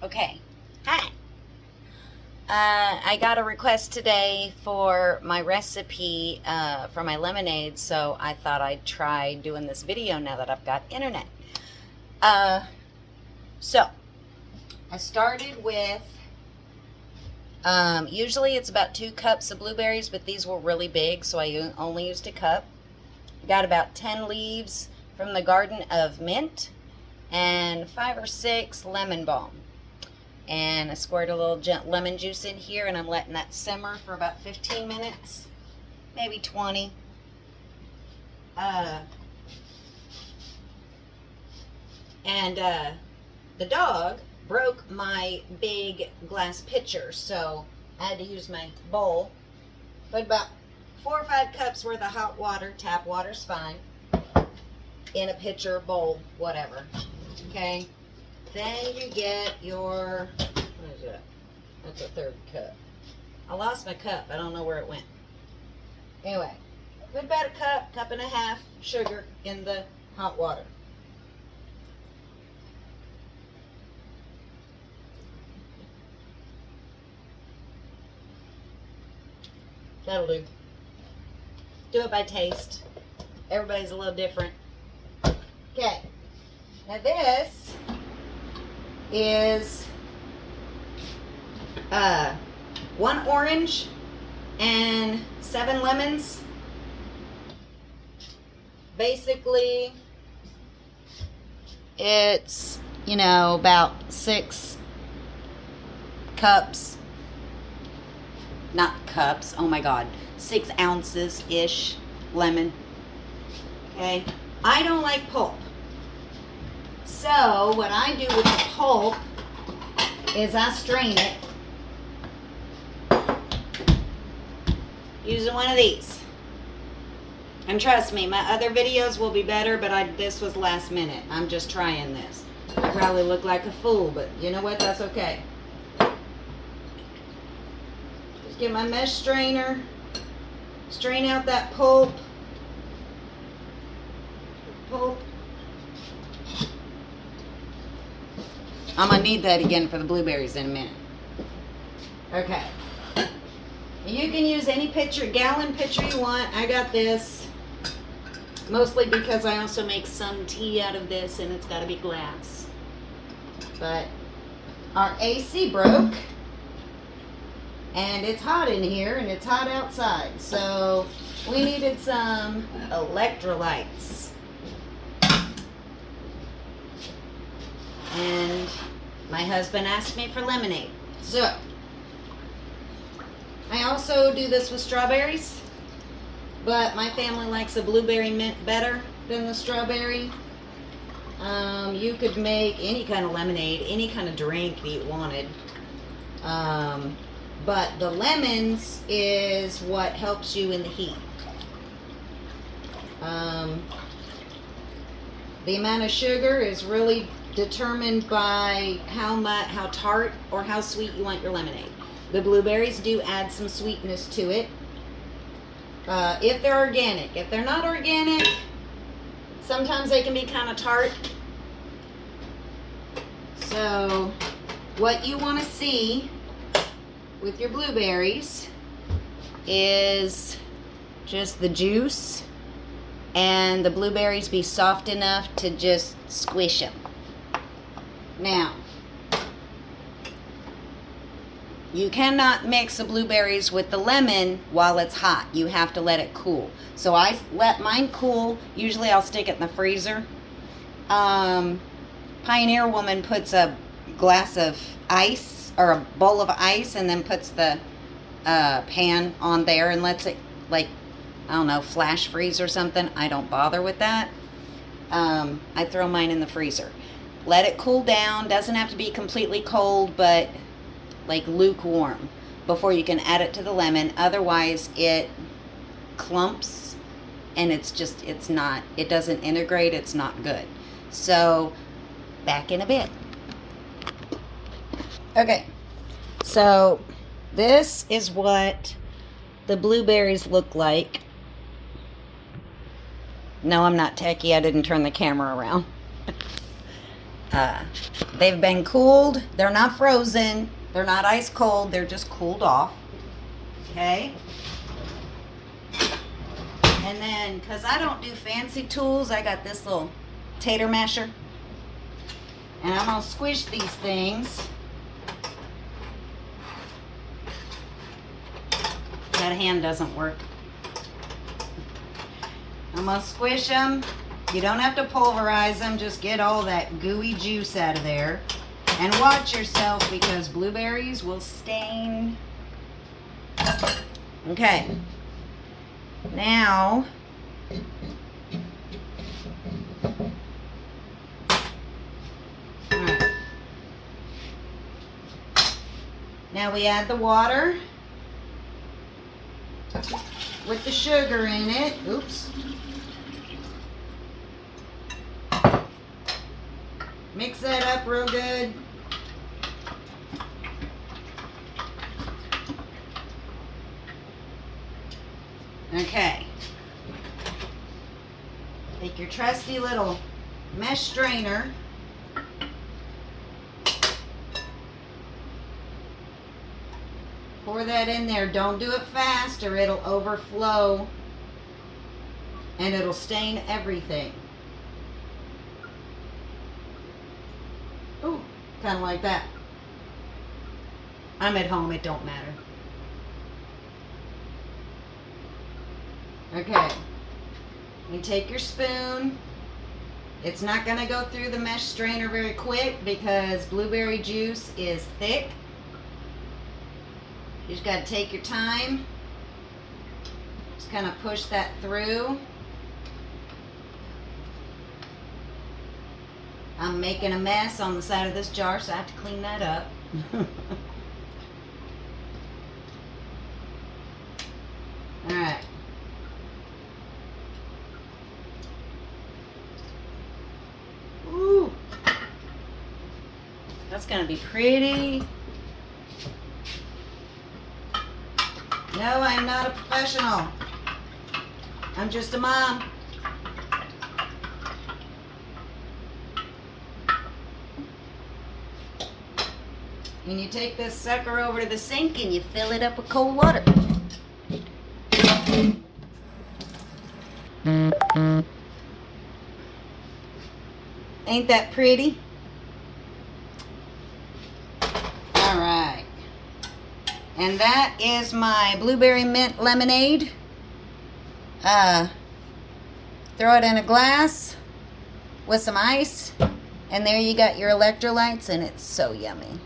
Okay. Hi. I got a request today for my recipe for my lemonade, so I thought I'd try doing this video now that I've got internet. So I started with, usually it's about 2 cups of blueberries, but these were really big, so I only used a cup. Got about 10 leaves from the garden of mint and 5 or 6 lemon balm. And I squirted a little lemon juice in here, and I'm letting that simmer for about 15 minutes, maybe 20. The dog broke my big glass pitcher, so I had to use my bowl. But about 4 or 5 cups worth of hot water, tap water's fine, in a pitcher, bowl, whatever. Okay. Then you get your, what is that? That's a 1/3 cup. I lost my cup. I don't know where it went. Anyway, put about a cup and a half sugar in the hot water. That'll do. Do it by taste. Everybody's a little different. Okay. Now this is 1 orange and 7 lemons. Basically, it's, about 6 cups. Not cups, oh my God. 6 ounces-ish lemon. Okay. I don't like pulp. So what I do with the pulp is I strain it using one of these. And trust me, my other videos will be better, but this was last minute. I'm just trying this. I probably look like a fool, but you know what? That's okay. Just get my mesh strainer, strain out that pulp. I'm going to need that again for the blueberries in a minute. Okay. You can use any pitcher, gallon pitcher you want. I got this. Mostly because I also make some tea out of this, and it's got to be glass. But our AC broke. And it's hot in here, and it's hot outside. So we needed some electrolytes. And my husband asked me for lemonade. So, I also do this with strawberries, but my family likes the blueberry mint better than the strawberry. You could make any kind of lemonade, any kind of drink that you wanted. But the lemons is what helps you in the heat. The amount of sugar is really determined by how tart or how sweet you want your lemonade. The blueberries do add some sweetness to it. If they're organic. If they're not organic, sometimes they can be kind of tart. So, what you want to see with your blueberries is just the juice and the blueberries be soft enough to just squish them. Now, you cannot mix the blueberries with the lemon while it's hot. You have to let it cool. So I let mine cool. Usually I'll stick it in the freezer. Pioneer Woman puts a glass of ice or a bowl of ice and then puts the pan on there and lets it, like, I don't know, flash freeze or something. I don't bother with that. I throw mine in the freezer. Let it cool down. Doesn't have to be completely cold, but like lukewarm before you can add it to the lemon. Otherwise it clumps and it doesn't integrate. It's not good. So back in a bit. Okay, so this is what the blueberries look like. No, I'm not techie. I didn't turn the camera around. They've been cooled. They're not frozen. They're not ice cold. They're just cooled off. Okay. And then, because I don't do fancy tools, I got this little tater masher. And I'm going to squish these things. That hand doesn't work. I'm going to squish them. You don't have to pulverize them. Just get all that gooey juice out of there. And watch yourself because blueberries will stain. Okay. Now, alright. Now we add the water with the sugar in it. Oops. Mix that up real good. Okay. Take your trusty little mesh strainer. Pour that in there. Don't do it fast or it'll overflow and it'll stain everything. Ooh, kind of like that. I'm at home, it don't matter. Okay. You take your spoon. It's not going to go through the mesh strainer very quick because blueberry juice is thick. You just got to take your time. Just kind of push that through. I'm making a mess on the side of this jar, so I have to clean that up. Alright. Ooh. That's going to be pretty. No, I'm not a professional. I'm just a mom. And you take this sucker over to the sink and you fill it up with cold water. Ain't that pretty? All right. And that is my blueberry mint lemonade. Throw it in a glass with some ice. And there you got your electrolytes, and it's so yummy.